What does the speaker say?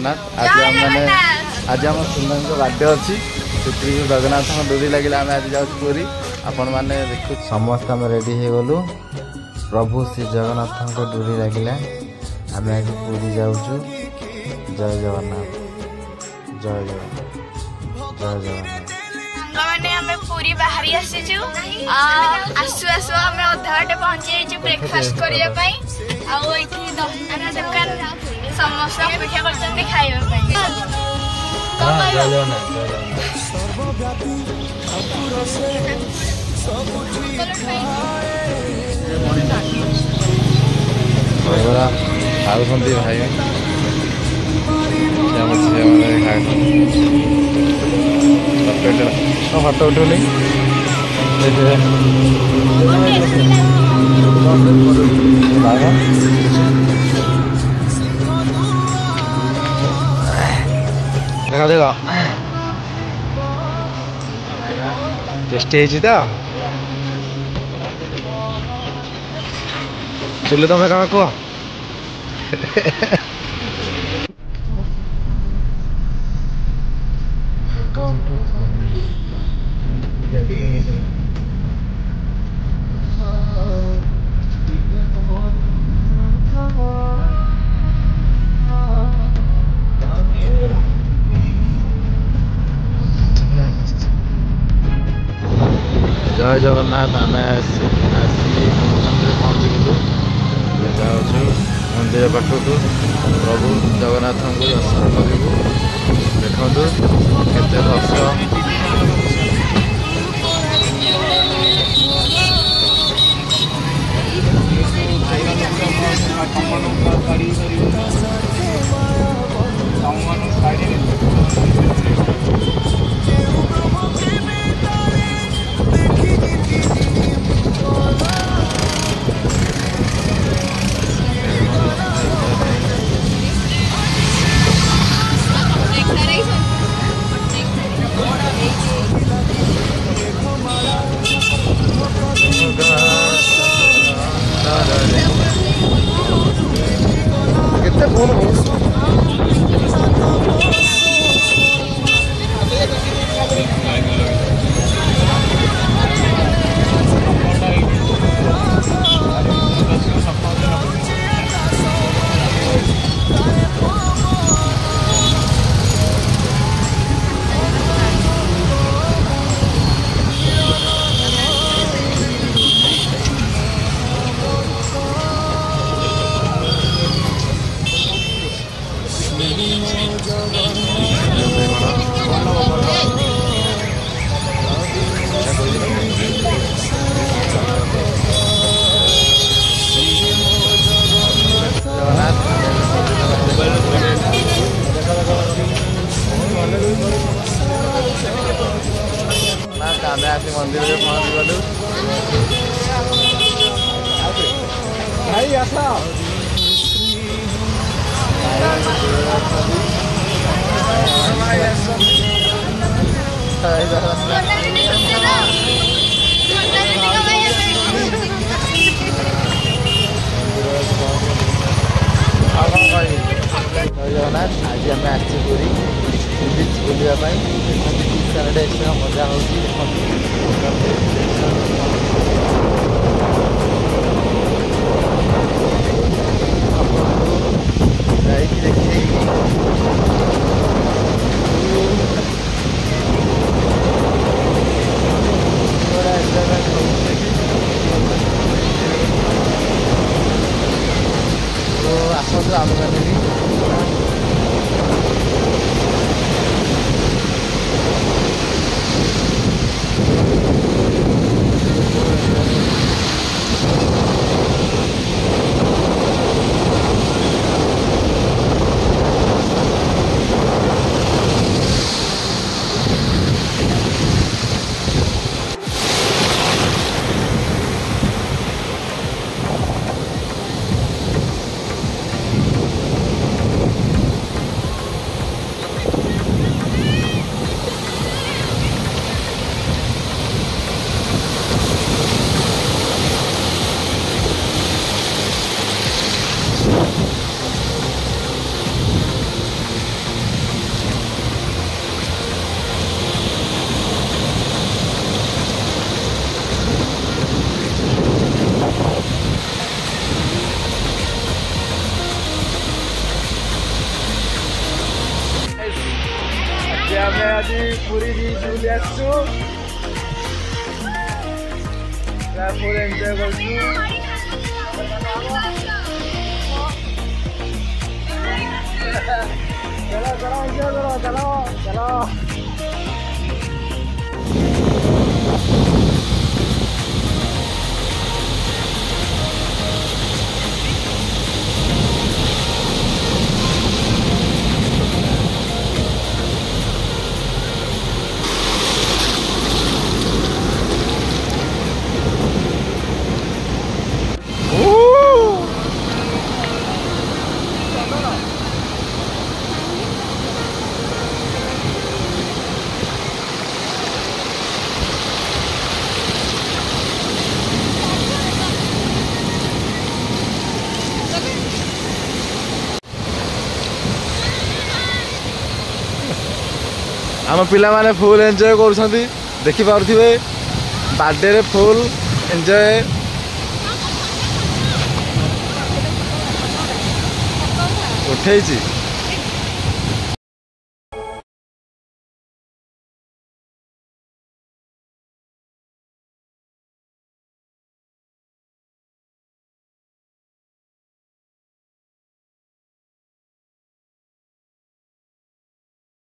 जगन्नाथ। आज आम सुंदर बर्थडे अच्छी से जगन्नाथ डोरी लगे आम आज जाऊँ पूरी आपण मैंने देखु समस्त आम रेडी हो गलु प्रभु श्री जगन्नाथ डोरी लगे आम आज पूरी जाऊँ। जय जगन्नाथ जय जगन्नाथ जय जगन्नाथ। मैंने हमें पूरी बाहरी आसीचु आसु आसु हमें अधा बाटे पहुंची ब्रेकफास्ट करने दहीबरा दुकान समस्त अपेक्षा कर खाइबा खाऊँ भाई फटो उठुनी देखा देखा टेस्टी तो चुले तुम क्या कह जय जगन्नाथ। आम आसी मंदिर पहुँची गलु जाऊँ मंदिर पाखक प्रभु जगन्नाथ को दर्शन करूँ। देखु केते भक्त मंदिर में पहुँच गलु जगन्नाथ। आज आम आसी पूरी बीच बुलाई मजा ପୁରୀ ବିଚ୍ ବୁଲି ଆସିଛୁ ଫୁଲ୍ ଏନ୍ଜୟ କରୁଛୁ चलो चलो एंजॉय करो चलो चलो आम पिला माने फुल एंजॉय करुछंती देखि पारुथिबे बर्थडे रे फुल एंजॉय उठेछि।